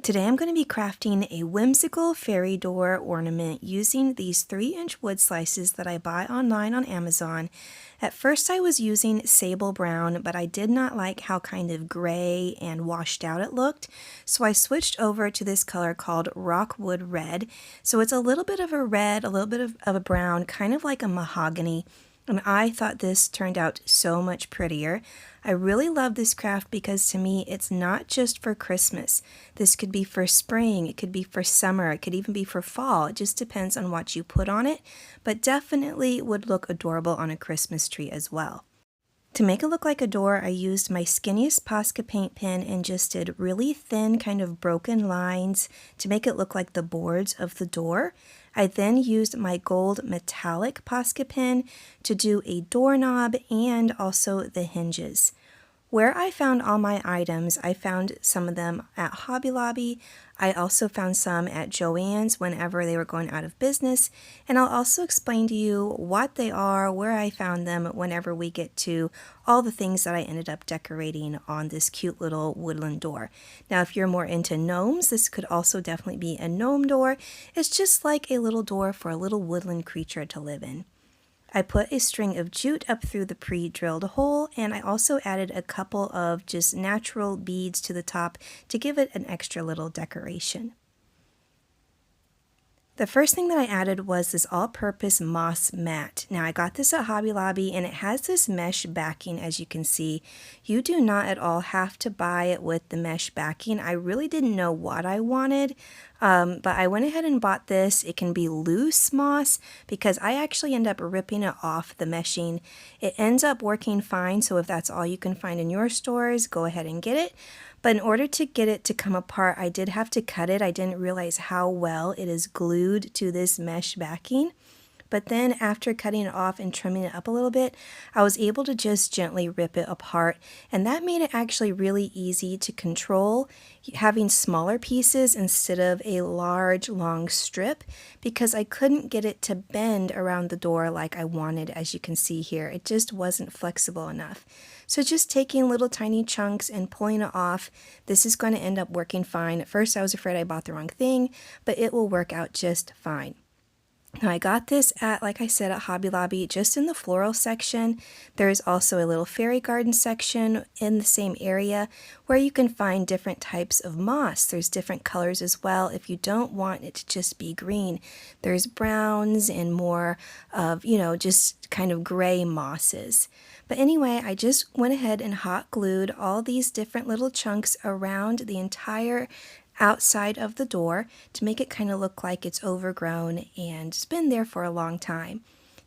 Today I'm going to be crafting a whimsical fairy door ornament using these 3-inch wood slices that I buy online on Amazon. At first I was using sable brown, but I did not like how kind of gray and washed out it looked, so I switched over to this color called Rockwood red. So it's a little bit of a red, a little bit of a brown, kind of like a mahogany. And I thought this turned out so much prettier. I really love this craft because to me it's not just for Christmas. This could be for spring, it could be for summer, it could even be for fall. It just depends on what you put on it, but definitely would look adorable on a Christmas tree as well. To make it look like a door, I used my skinniest POSCA paint pen and just did really thin kind of broken lines to make it look like the boards of the door. I then used my gold metallic POSCA pen to do a doorknob and also the hinges. Where I found all my items, I found some of them at Hobby Lobby. I also found some at Joann's whenever they were going out of business, and I'll also explain to you what they are, where I found them whenever we get to all the things that I ended up decorating on this cute little woodland door. Now, if you're more into gnomes, this could also definitely be a gnome door. It's just like a little door for a little woodland creature to live in. I put a string of jute up through the pre-drilled hole, and I also added a couple of just natural beads to the top to give it an extra little decoration. The first thing that I added was this all-purpose moss mat. Now I got this at Hobby Lobby and it has this mesh backing, as you can see. You do not at all have to buy it with the mesh backing. I really didn't know what I wanted, but I went ahead and bought this. It can be loose moss because I actually end up ripping it off the meshing. It ends up working fine, so if that's all you can find in your stores, go ahead and get it. But in order to get it to come apart, I did have to cut it. I didn't realize how well it is glued to this mesh backing. But then after cutting it off and trimming it up a little bit, I was able to just gently rip it apart. And that made it actually really easy to control, having smaller pieces instead of a large, long strip, because I couldn't get it to bend around the door like I wanted, as you can see here. It just wasn't flexible enough. So just taking little tiny chunks and pulling it off, this is going to end up working fine. At first I was afraid I bought the wrong thing, but it will work out just fine. Now I got this at, like I said, at Hobby Lobby, just in the floral section. There is also a little fairy garden section in the same area where you can find different types of moss. There's different colors as well if you don't want it to just be green. There's browns and more of, just kind of gray mosses. But anyway, I just went ahead and hot glued all these different little chunks around the entire outside of the door to make it kind of look like it's overgrown and it's been there for a long time.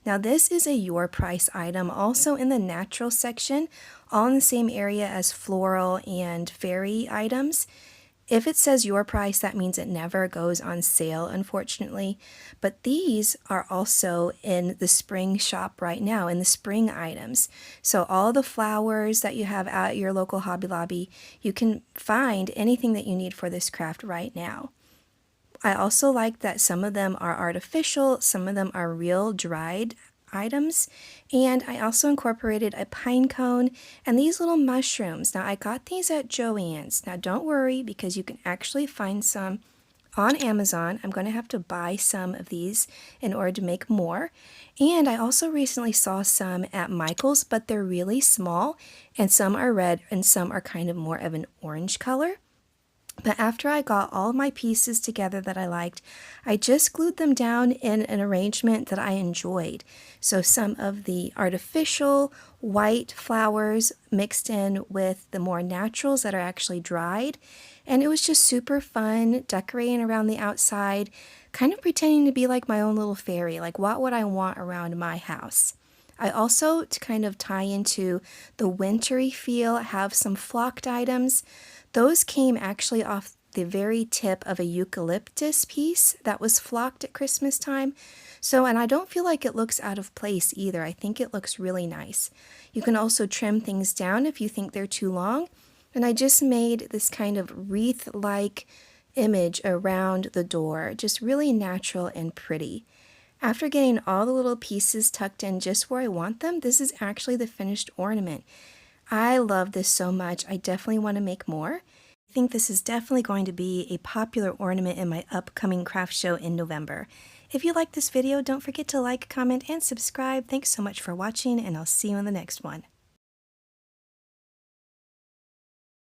Now this is a Your Price item, also in the natural section, all in the same area as floral and fairy items. If it says Your Price, that means it never goes on sale, unfortunately. But these are also in the spring shop right now, in the spring items. So all the flowers that you have out at your local Hobby Lobby, you can find anything that you need for this craft right now. I also like that some of them are artificial, some of them are real dried items, and I also incorporated a pine cone and these little mushrooms. Now I got these at Joann's. Now don't worry, because you can actually find some on Amazon. I'm going to have to buy some of these in order to make more. And I also recently saw some at Michael's, but they're really small and some are red and some are kind of more of an orange color. But after I got all my pieces together that I liked, I just glued them down in an arrangement that I enjoyed. So some of the artificial white flowers mixed in with the more naturals that are actually dried. And it was just super fun decorating around the outside, kind of pretending to be like my own little fairy, like what would I want around my house. I also, to kind of tie into the wintry feel, have some flocked items. Those came actually off the very tip of a eucalyptus piece that was flocked at Christmas time. And I don't feel like it looks out of place either. I think it looks really nice. You can also trim things down if you think they're too long. And I just made this kind of wreath-like image around the door, just really natural and pretty. After getting all the little pieces tucked in just where I want them, this is actually the finished ornament. I love this so much. I definitely want to make more. I think this is definitely going to be a popular ornament in my upcoming craft show in November. If you like this video, don't forget to like, comment, and subscribe. Thanks so much for watching, and I'll see you in the next one.